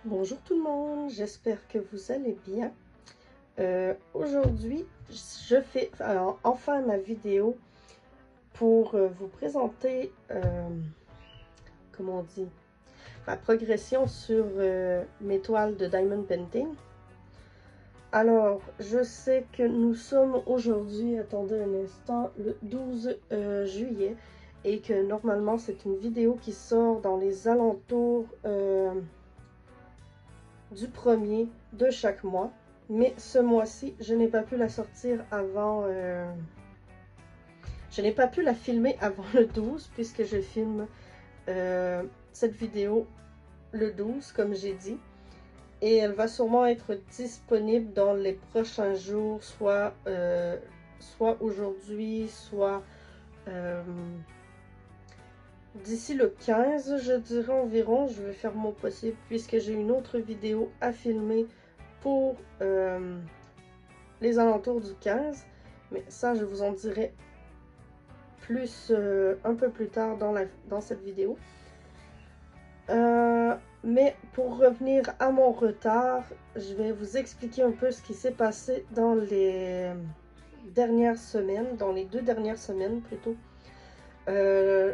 Bonjour tout le monde, j'espère que vous allez bien. Aujourd'hui, je fais enfin ma vidéo pour vous présenter, comment on dit, ma progression sur mes toiles de Diamond Painting. Alors, je sais que nous sommes aujourd'hui, attendez un instant, le 12 juillet, et que normalement c'est une vidéo qui sort dans les alentours du 1er de chaque mois. Mais ce mois-ci, je n'ai pas pu la sortir avant... je n'ai pas pu la filmer avant le 12, puisque je filme cette vidéo le 12, comme j'ai dit. Et elle va sûrement être disponible dans les prochains jours, soit aujourd'hui, soit d'ici le 15, je dirais environ. Je vais faire mon possible, puisque j'ai une autre vidéo à filmer pour les alentours du 15, mais ça je vous en dirai plus un peu plus tard dans cette vidéo. Mais pour revenir à mon retard, je vais vous expliquer un peu ce qui s'est passé dans les dernières semaines, dans les 2 dernières semaines plutôt.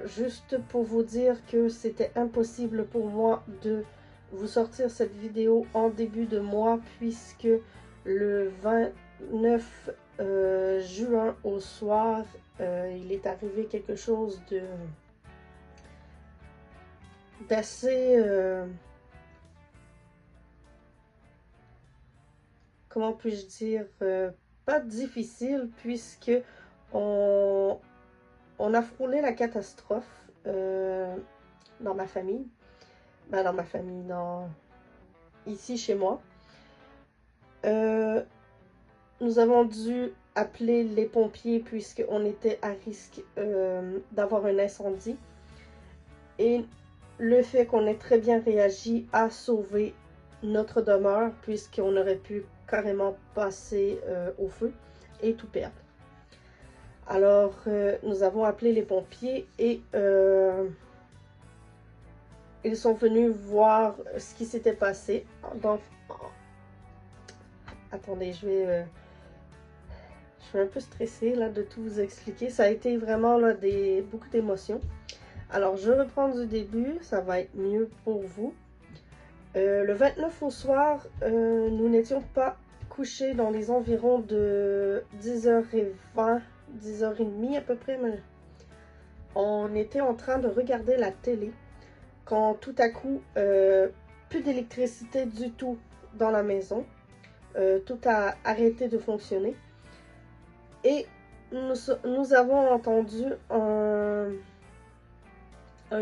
Juste pour vous dire que c'était impossible pour moi de vous sortir cette vidéo en début de mois, puisque le 29 juin au soir, il est arrivé quelque chose d'assez, comment puis-je dire, pas difficile, puisque on a frôlé la catastrophe dans ma famille. Ben, dans ma famille, ici chez moi. Nous avons dû appeler les pompiers puisqu'on était à risque d'avoir un incendie. Et le fait qu'on ait très bien réagi a sauvé notre demeure, puisqu'on aurait pu carrément passer au feu et tout perdre. Alors, nous avons appelé les pompiers et ils sont venus voir ce qui s'était passé. Donc, attendez, je suis un peu stressée là de tout vous expliquer. Ça a été vraiment là beaucoup d'émotions. Alors, je reprends du début, ça va être mieux pour vous. Le 29 au soir, nous n'étions pas couchés dans les environs de 10h20, 10h30 à peu près. Mais on était en train de regarder la télé quand tout à coup, plus d'électricité du tout dans la maison. Tout a arrêté de fonctionner. Et nous avons entendu un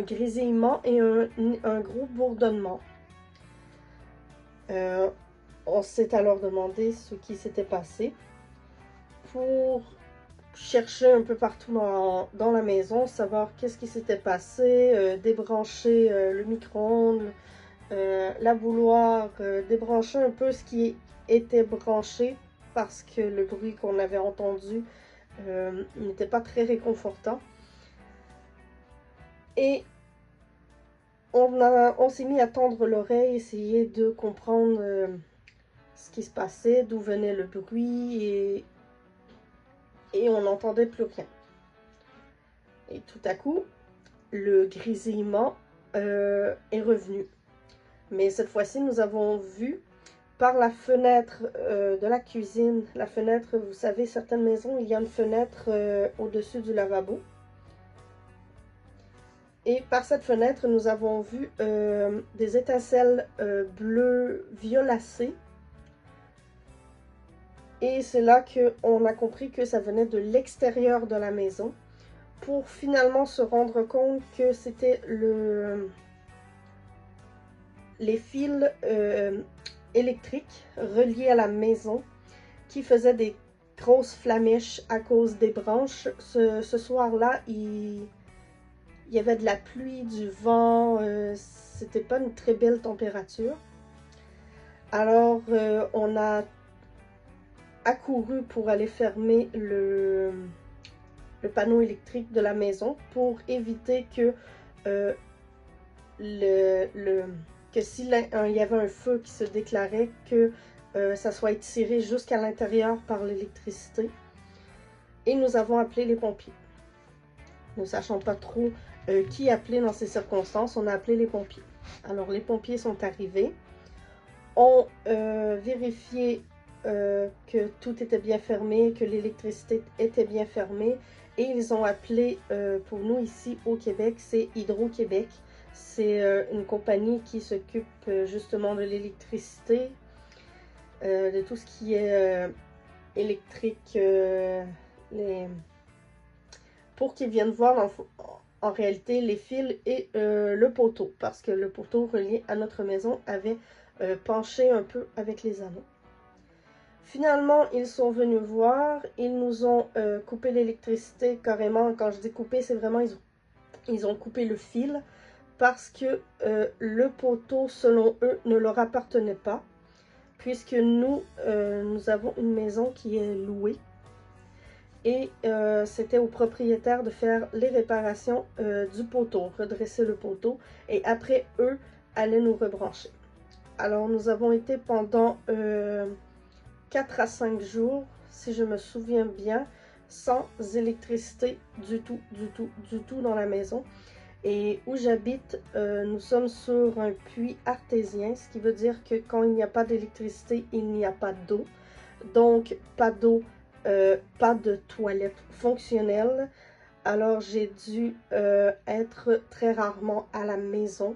grésillement et un gros bourdonnement. On s'est alors demandé ce qui s'était passé pour chercher un peu partout dans la maison, savoir qu'est-ce qui s'était passé, débrancher le micro-ondes, la bouilloire, débrancher un peu ce qui était branché, parce que le bruit qu'on avait entendu n'était pas très réconfortant. Et on s'est mis à tendre l'oreille, essayer de comprendre ce qui se passait, d'où venait le bruit, et on n'entendait plus rien. Et tout à coup, le grésillement est revenu. Mais cette fois-ci, nous avons vu par la fenêtre de la cuisine. La fenêtre, vous savez, certaines maisons, il y a une fenêtre au-dessus du lavabo. Et par cette fenêtre, nous avons vu des étincelles bleues violacées. Et c'est là qu'on a compris que ça venait de l'extérieur de la maison, pour finalement se rendre compte que c'était les fils électriques reliés à la maison qui faisaient des grosses flamèches à cause des branches. Ce soir-là, il y avait de la pluie, du vent, c'était pas une très belle température. Alors, on a accouru pour aller fermer le panneau électrique de la maison pour éviter que que s'il y avait un feu qui se déclarait, que ça soit tiré jusqu'à l'intérieur par l'électricité. Et nous avons appelé les pompiers. Ne sachant pas trop qui appeler dans ces circonstances, on a appelé les pompiers. Alors les pompiers sont arrivés, ont vérifié que tout était bien fermé, que l'électricité était bien fermée, et ils ont appelé, pour nous ici au Québec, c'est Hydro-Québec. C'est une compagnie qui s'occupe justement de l'électricité, de tout ce qui est électrique, pour qu'ils viennent voir en réalité les fils et le poteau, parce que le poteau relié à notre maison avait penché un peu avec les anneaux. Finalement, ils sont venus voir, ils nous ont coupé l'électricité carrément. Quand je dis couper, c'est vraiment, ils ont coupé le fil, parce que le poteau, selon eux, ne leur appartenait pas, puisque nous avons une maison qui est louée. Et c'était au propriétaire de faire les réparations du poteau, redresser le poteau, et après, eux allaient nous rebrancher. Alors, nous avons été pendant 4 à 5 jours, si je me souviens bien, sans électricité du tout dans la maison. Et où j'habite, nous sommes sur un puits artésien, ce qui veut dire que quand il n'y a pas d'électricité, il n'y a pas d'eau. Donc, pas d'eau, pas de toilette fonctionnelle. Alors, j'ai dû être très rarement à la maison,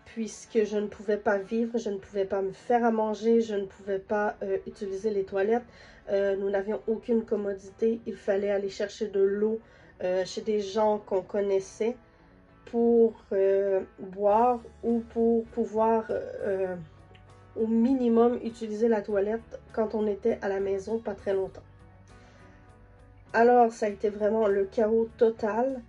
puisque je ne pouvais pas vivre, je ne pouvais pas me faire à manger, je ne pouvais pas utiliser les toilettes. Nous n'avions aucune commodité. Il fallait aller chercher de l'eau chez des gens qu'on connaissait pour boire ou pour pouvoir au minimum utiliser la toilette quand on était à la maison pas très longtemps. Alors ça a été vraiment le chaos total,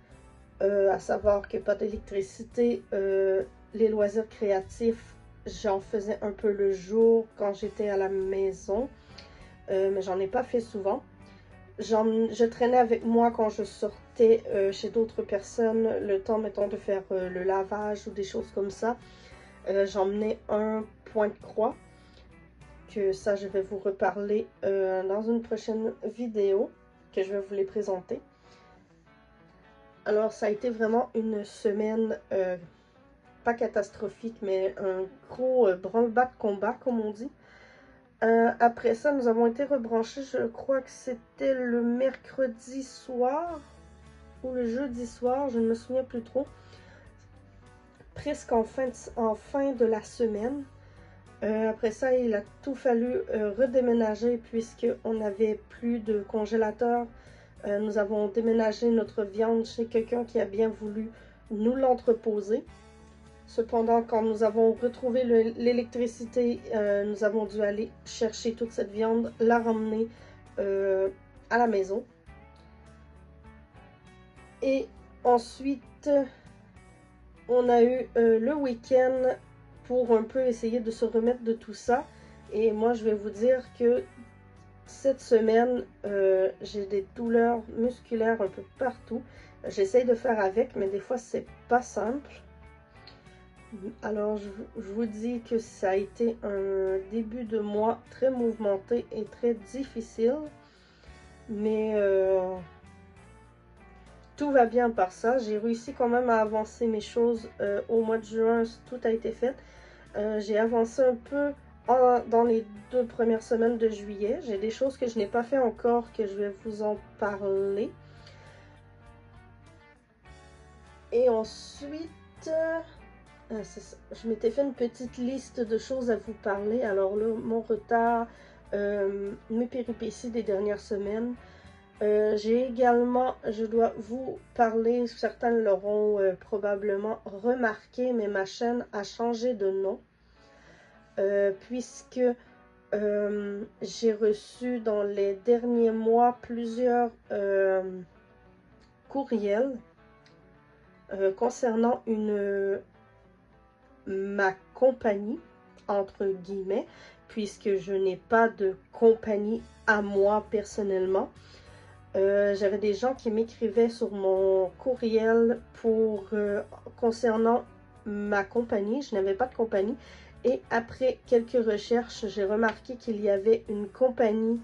à savoir que pas d'électricité, les loisirs créatifs, j'en faisais un peu le jour quand j'étais à la maison, mais j'en ai pas fait souvent. Je traînais avec moi quand je sortais chez d'autres personnes, le temps, mettons, de faire le lavage ou des choses comme ça. J'emmenais un point de croix, que ça, je vais vous reparler dans une prochaine vidéo, que je vais vous les présenter. Alors, ça a été vraiment une semaine, pas catastrophique, mais un gros branle-bas de combat, comme on dit. Après ça, nous avons été rebranchés, je crois que c'était le mercredi soir ou le jeudi soir, je ne me souviens plus trop. Presque en fin de la semaine. Après ça, il a tout fallu redéménager puisqu'on n'avait plus de congélateur. Nous avons déménagé notre viande chez quelqu'un qui a bien voulu nous l'entreposer. Cependant, quand nous avons retrouvé l'électricité, nous avons dû aller chercher toute cette viande, la ramener à la maison. Et ensuite, on a eu le week-end pour un peu essayer de se remettre de tout ça. Et moi, je vais vous dire que cette semaine, j'ai des douleurs musculaires un peu partout. J'essaye de faire avec, mais des fois, c'est pas simple. Alors, je vous dis que ça a été un début de mois très mouvementé et très difficile. Mais tout va bien par ça. J'ai réussi quand même à avancer mes choses au mois de juin. Tout a été fait. J'ai avancé un peu dans les 2 premières semaines de juillet. J'ai des choses que je n'ai pas fait encore, que je vais vous en parler. Et ensuite... je m'étais fait une petite liste de choses à vous parler. Alors là, mon retard, mes péripéties des dernières semaines. J'ai également, je dois vous parler, certains l'auront probablement remarqué, mais ma chaîne a changé de nom. Puisque j'ai reçu dans les derniers mois plusieurs courriels concernant ma compagnie, entre guillemets, puisque je n'ai pas de compagnie à moi personnellement. J'avais des gens qui m'écrivaient sur mon courriel concernant ma compagnie. Je n'avais pas de compagnie. Et après quelques recherches, j'ai remarqué qu'il y avait une compagnie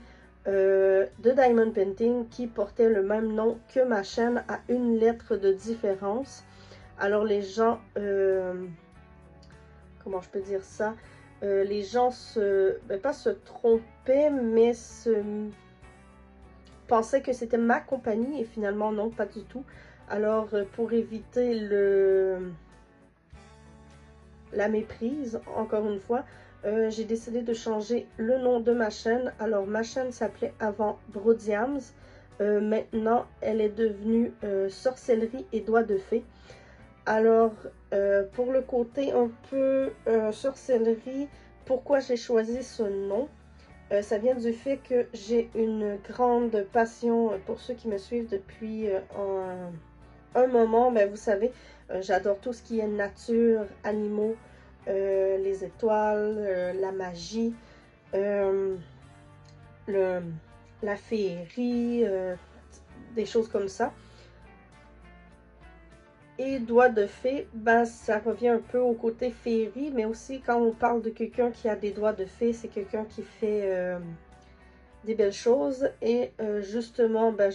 de Diamond Painting qui portait le même nom que ma chaîne à une lettre de différence. Alors les gens, comment je peux dire ça? Les gens pas se trompaient, mais pensaient que c'était ma compagnie et finalement non, pas du tout. Alors pour éviter la méprise, encore une fois, j'ai décidé de changer le nom de ma chaîne. Alors, ma chaîne s'appelait avant Brodiams. Maintenant, elle est devenue Sorcellerie et Doigts de Fée. Alors, pour le côté un peu sorcellerie, pourquoi j'ai choisi ce nom? Ça vient du fait que j'ai une grande passion, pour ceux qui me suivent depuis un moment, ben, vous savez, j'adore tout ce qui est nature, animaux, les étoiles, la magie, la féerie, des choses comme ça. Et doigt de fée, ben, ça revient un peu au côté féerie, mais aussi quand on parle de quelqu'un qui a des doigts de fée, c'est quelqu'un qui fait des belles choses. Et justement, ben,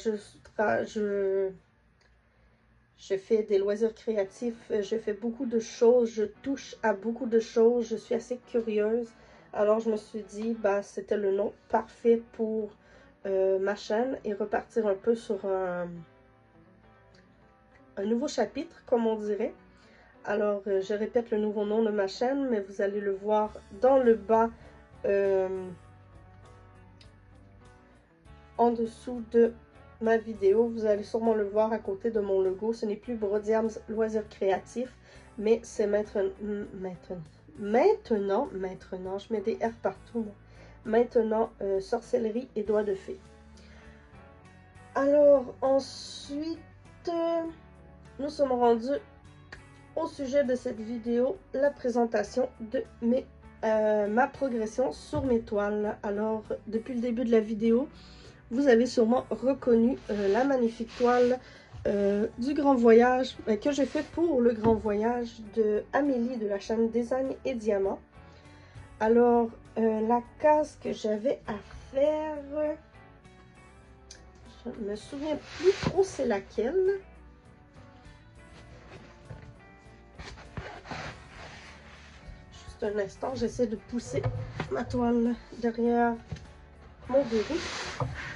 je fais des loisirs créatifs, je fais beaucoup de choses, je touche à beaucoup de choses, je suis assez curieuse. Alors je me suis dit, bah, c'était le nom parfait pour ma chaîne et repartir un peu sur un nouveau chapitre, comme on dirait. Alors je répète le nouveau nom de ma chaîne, mais vous allez le voir dans le bas, en dessous de ma vidéo. Vous allez sûrement le voir à côté de mon logo. Ce n'est plus Brodiams Loisirs Créatifs, mais c'est maintenant, je mets des R partout. Maintenant, Sorcellerie et Doigts de Fée. Alors, ensuite, nous sommes rendus au sujet de cette vidéo, la présentation de ma progression sur mes toiles. Alors, depuis le début de la vidéo, vous avez sûrement reconnu la magnifique toile du Grand Voyage que j'ai fait pour le Grand Voyage de Amélie de la chaîne Design et Diamant. Alors, la case que j'avais à faire, je ne me souviens plus trop c'est laquelle. Juste un instant, j'essaie de pousser ma toile derrière mon verrou.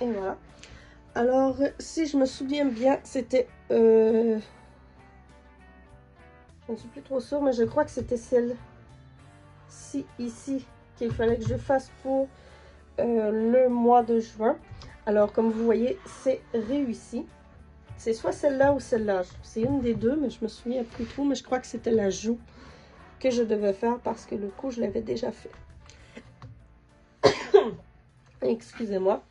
Et voilà. Alors, si je me souviens bien, c'était... je ne suis plus trop sûre, mais je crois que c'était celle-ci, ici, qu'il fallait que je fasse pour le mois de juin. Alors, comme vous voyez, c'est réussi. C'est soit celle-là ou celle-là. C'est une des deux, mais je me souviens plus trop. Mais je crois que c'était la joue que je devais faire parce que le coup, je l'avais déjà fait. Excusez-moi.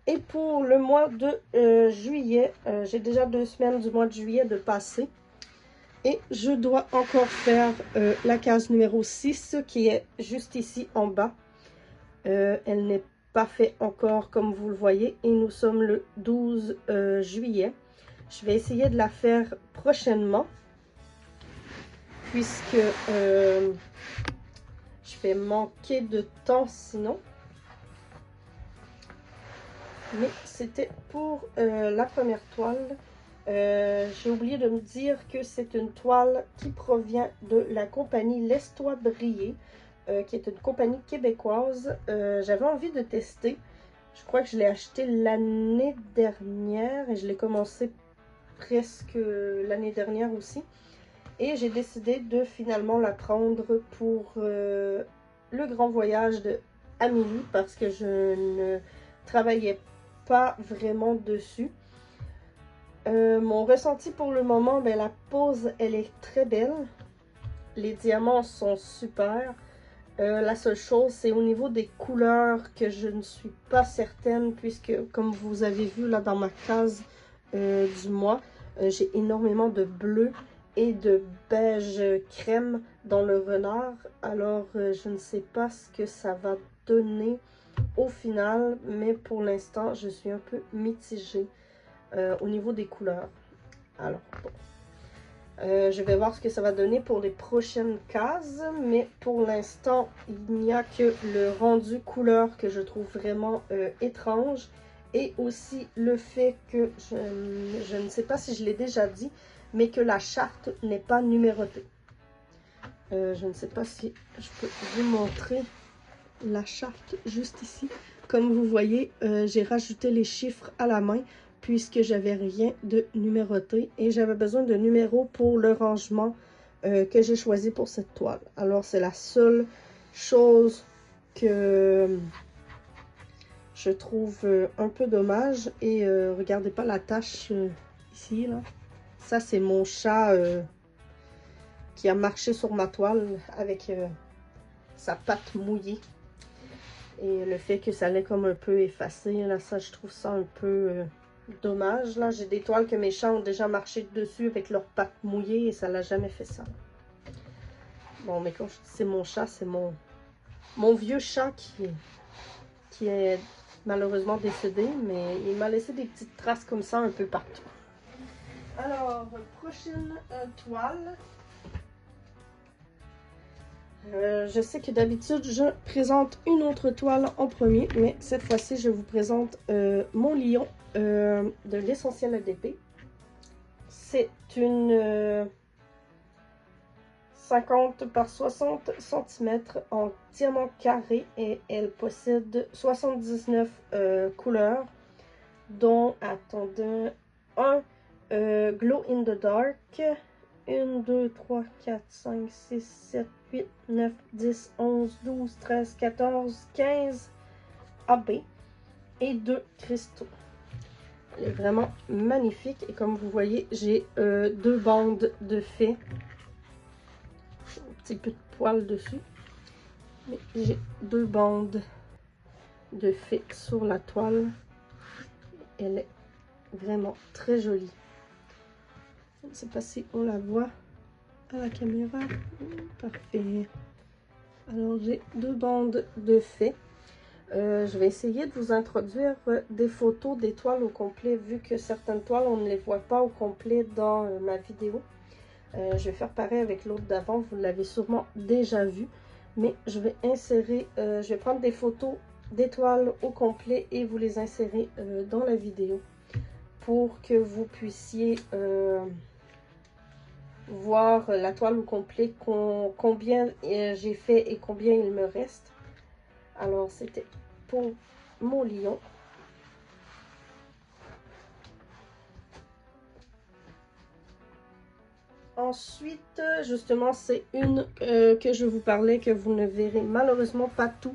Et pour le mois de juillet, j'ai déjà 2 semaines du mois de juillet de passer. Et je dois encore faire la case numéro 6 qui est juste ici en bas. Elle n'est pas faite encore comme vous le voyez. Et nous sommes le 12 juillet. Je vais essayer de la faire prochainement. Puisque je vais manquer de temps sinon. Mais c'était pour la première toile. J'ai oublié de me dire que c'est une toile qui provient de la compagnie Laisse-toi briller, qui est une compagnie québécoise. J'avais envie de tester. Je crois que je l'ai acheté l'année dernière et je l'ai commencé presque l'année dernière aussi. Et j'ai décidé de finalement la prendre pour le grand voyage de Amélie parce que je ne travaillais pas vraiment dessus. Mon ressenti pour le moment, ben, la pose, elle est très belle. Les diamants sont super. La seule chose, c'est au niveau des couleurs que je ne suis pas certaine puisque, comme vous avez vu là dans ma case du mois, j'ai énormément de bleu et de beige crème dans le renard. Alors, je ne sais pas ce que ça va donner au final, mais pour l'instant, je suis un peu mitigée au niveau des couleurs. Alors, bon. Je vais voir ce que ça va donner pour les prochaines cases, mais pour l'instant, il n'y a que le rendu couleur que je trouve vraiment étrange. Et aussi le fait que, je ne sais pas si je l'ai déjà dit, mais que la charte n'est pas numérotée. Je ne sais pas si je peux vous montrer la charte juste ici. Comme vous voyez, j'ai rajouté les chiffres à la main puisque j'avais rien de numéroté et j'avais besoin de numéros pour le rangement que j'ai choisi pour cette toile. Alors c'est la seule chose que je trouve un peu dommage. Et regardez pas la tache ici là. Ça c'est mon chat qui a marché sur ma toile avec sa patte mouillée. Et le fait que ça l'ait comme un peu effacé, là, ça, je trouve ça un peu dommage. Là, j'ai des toiles que mes chats ont déjà marché dessus avec leurs pattes mouillées et ça l'a jamais fait ça. Bon, mais quand je dis c'est mon chat, c'est mon vieux chat qui est malheureusement décédé, mais il m'a laissé des petites traces comme ça un peu partout. Alors, prochaine toile. Je sais que d'habitude, je présente une autre toile en premier, mais cette fois-ci, je vous présente mon lion de l'Essentiel ADP. C'est une 50 par 60 cm en diamant carré et elle possède 79 couleurs, dont, attendez, un Glow in the Dark, 1, 2, 3, 4, 5, 6, 7, 8, 9, 10, 11, 12, 13, 14, 15 AB et 2 cristaux. Elle est vraiment magnifique et comme vous voyez, j'ai 2 bandes de fées. Un petit peu de poil dessus. Mais j'ai 2 bandes de fées sur la toile. Elle est vraiment très jolie. Je ne sais pas si on la voit à la caméra. Parfait. Alors j'ai 2 bandes de fées. Je vais essayer de vous introduire des photos des toiles au complet, vu que certaines toiles on ne les voit pas au complet dans ma vidéo. Je vais faire pareil avec l'autre d'avant, vous l'avez sûrement déjà vu, mais je vais insérer, je vais prendre des photos des toiles au complet et vous les insérer dans la vidéo pour que vous puissiez voir la toile au complet, combien j'ai fait et combien il me reste. Alors c'était pour mon lion. Ensuite, justement, c'est une que je vous parlais, que vous ne verrez malheureusement pas tout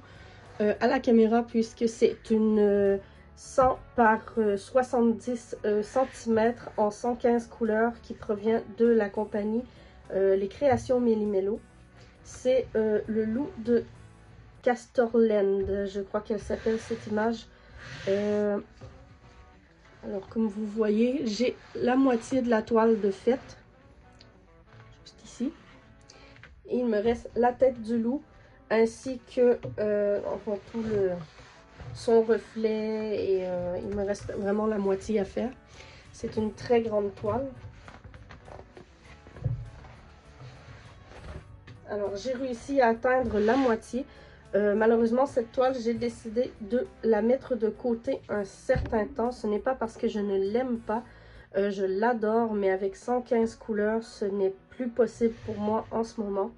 à la caméra, puisque c'est une 100 par 70 cm en 115 couleurs qui provient de la compagnie Les Créations Méli-Mélo. C'est le loup de Castorland, je crois qu'elle s'appelle cette image. Alors, comme vous voyez, j'ai la moitié de la toile de fête. Ici. Et il me reste la tête du loup ainsi que enfin tout son reflet et il me reste vraiment la moitié à faire. C'est une très grande toile. Alors j'ai réussi à atteindre la moitié. Malheureusement cette toile j'ai décidé de la mettre de côté un certain temps. Ce n'est pas parce que je ne l'aime pas. Je l'adore, mais avec 115 couleurs, ce n'est plus possible pour moi en ce moment.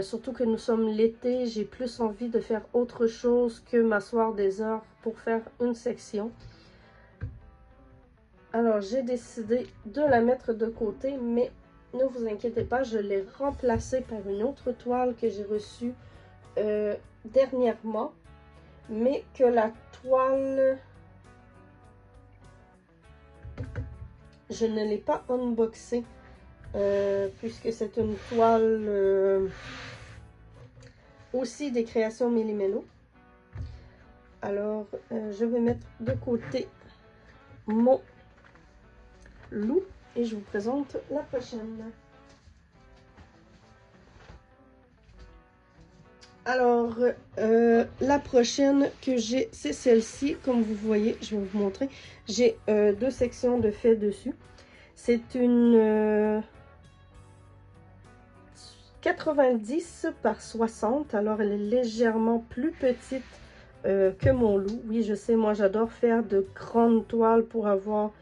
Surtout que nous sommes l'été, j'ai plus envie de faire autre chose que m'asseoir des heures pour faire une section. Alors, j'ai décidé de la mettre de côté, mais ne vous inquiétez pas, je l'ai remplacée par une autre toile que j'ai reçue dernièrement, mais que la toile... Je ne l'ai pas unboxée puisque c'est une toile aussi des Créations Méli-Mélo. Alors, je vais mettre de côté mon loup et je vous présente la prochaine. Alors, la prochaine que j'ai, c'est celle-ci. Comme vous voyez, je vais vous montrer. J'ai 2 sections de fées dessus. C'est une 90 par 60, alors elle est légèrement plus petite que mon loup. Oui, je sais, moi j'adore faire de grandes toiles pour avoir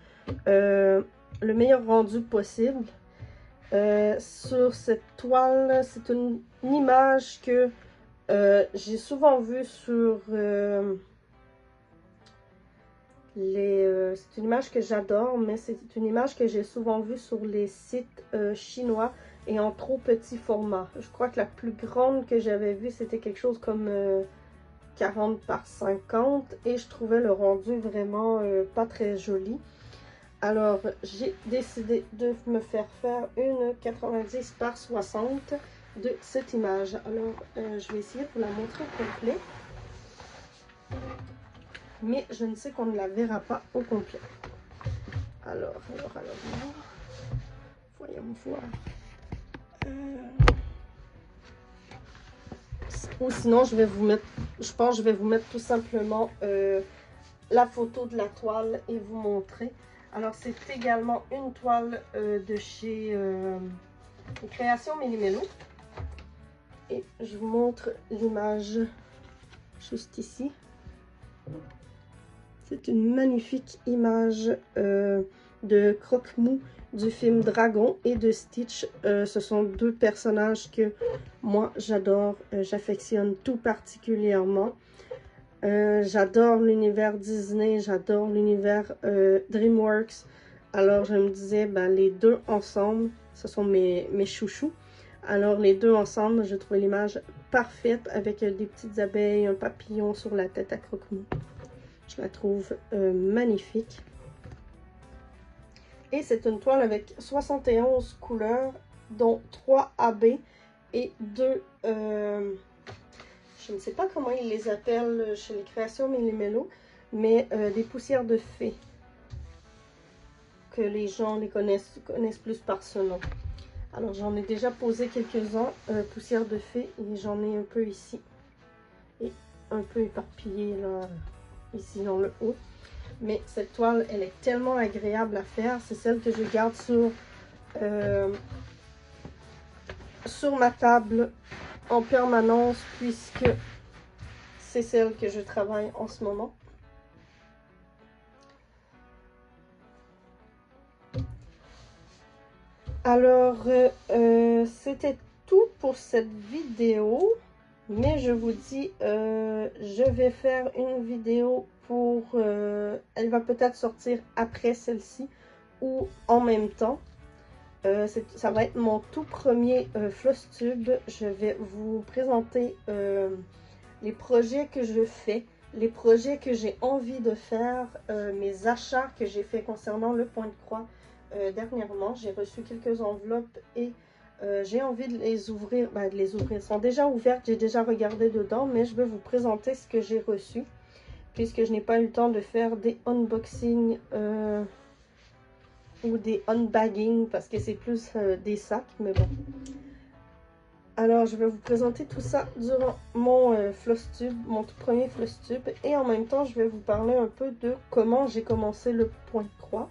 le meilleur rendu possible. Sur cette toile, c'est une image que j'ai souvent vue sur c'est une image que j'adore, mais c'est une image que j'ai souvent vue sur les sites chinois et en trop petit format. Je crois que la plus grande que j'avais vue, c'était quelque chose comme 40 par 50 et je trouvais le rendu vraiment pas très joli. Alors, j'ai décidé de me faire une 90 par 60 de cette image. Alors, je vais essayer de vous la montrer au complet. Mais je ne sais qu'on ne la verra pas au complet. Alors, voyons voir. Ou sinon, je vais vous mettre, je pense que je vais vous mettre tout simplement la photo de la toile et vous montrer. Alors, c'est également une toile de chez Création Méli-Mélo. Et je vous montre l'image juste ici. C'est une magnifique image de Croque-Mou du film Dragon et de Stitch. Ce sont deux personnages que moi j'adore, j'affectionne tout particulièrement. J'adore l'univers Disney, j'adore l'univers DreamWorks. Alors je me disais, ben, les deux ensemble, ce sont mes chouchous. Alors les deux ensemble, je trouvais l'image parfaite avec des petites abeilles, un papillon sur la tête à Croque-Mou. Je la trouve magnifique. Et c'est une toile avec 71 couleurs, dont 3 AB et 2... je ne sais pas comment ils les appellent chez les Créations Méli-Mélo, mais des poussières de fées. Que les gens les connaissent plus par ce nom. Alors j'en ai déjà posé quelques-uns, poussières de fées, et j'en ai un peu ici. Et un peu éparpillé là, ici dans le haut. Mais cette toile, elle est tellement agréable à faire. C'est celle que je garde sur ma table en permanence, puisque c'est celle que je travaille en ce moment. Alors, c'était tout pour cette vidéo. Mais je vous dis, je vais faire une vidéo pour... elle va peut-être sortir après celle-ci ou en même temps. Ça va être mon tout premier Flosstube. Je vais vous présenter les projets que je fais, les projets que j'ai envie de faire, mes achats que j'ai fait concernant le point de croix dernièrement. J'ai reçu quelques enveloppes et j'ai envie de les ouvrir. Ben, de les ouvrir. Elles sont déjà ouvertes, j'ai déjà regardé dedans, mais je vais vous présenter ce que j'ai reçu, puisque je n'ai pas eu le temps de faire des unboxings ou des unbagging, parce que c'est plus des sacs, mais bon. Alors, je vais vous présenter tout ça durant mon Flosstube, mon tout premier Flosstube, et en même temps, je vais vous parler un peu de comment j'ai commencé le point de croix.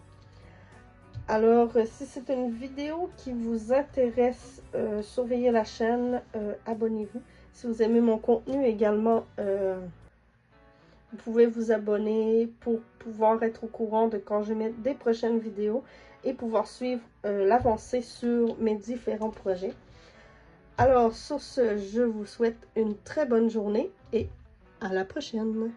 Alors, si c'est une vidéo qui vous intéresse, surveillez la chaîne, abonnez-vous. Si vous aimez mon contenu également, vous pouvez vous abonner pour pouvoir être au courant de quand je mets des prochaines vidéos et pouvoir suivre l'avancée sur mes différents projets. Alors, sur ce, je vous souhaite une très bonne journée et à la prochaine!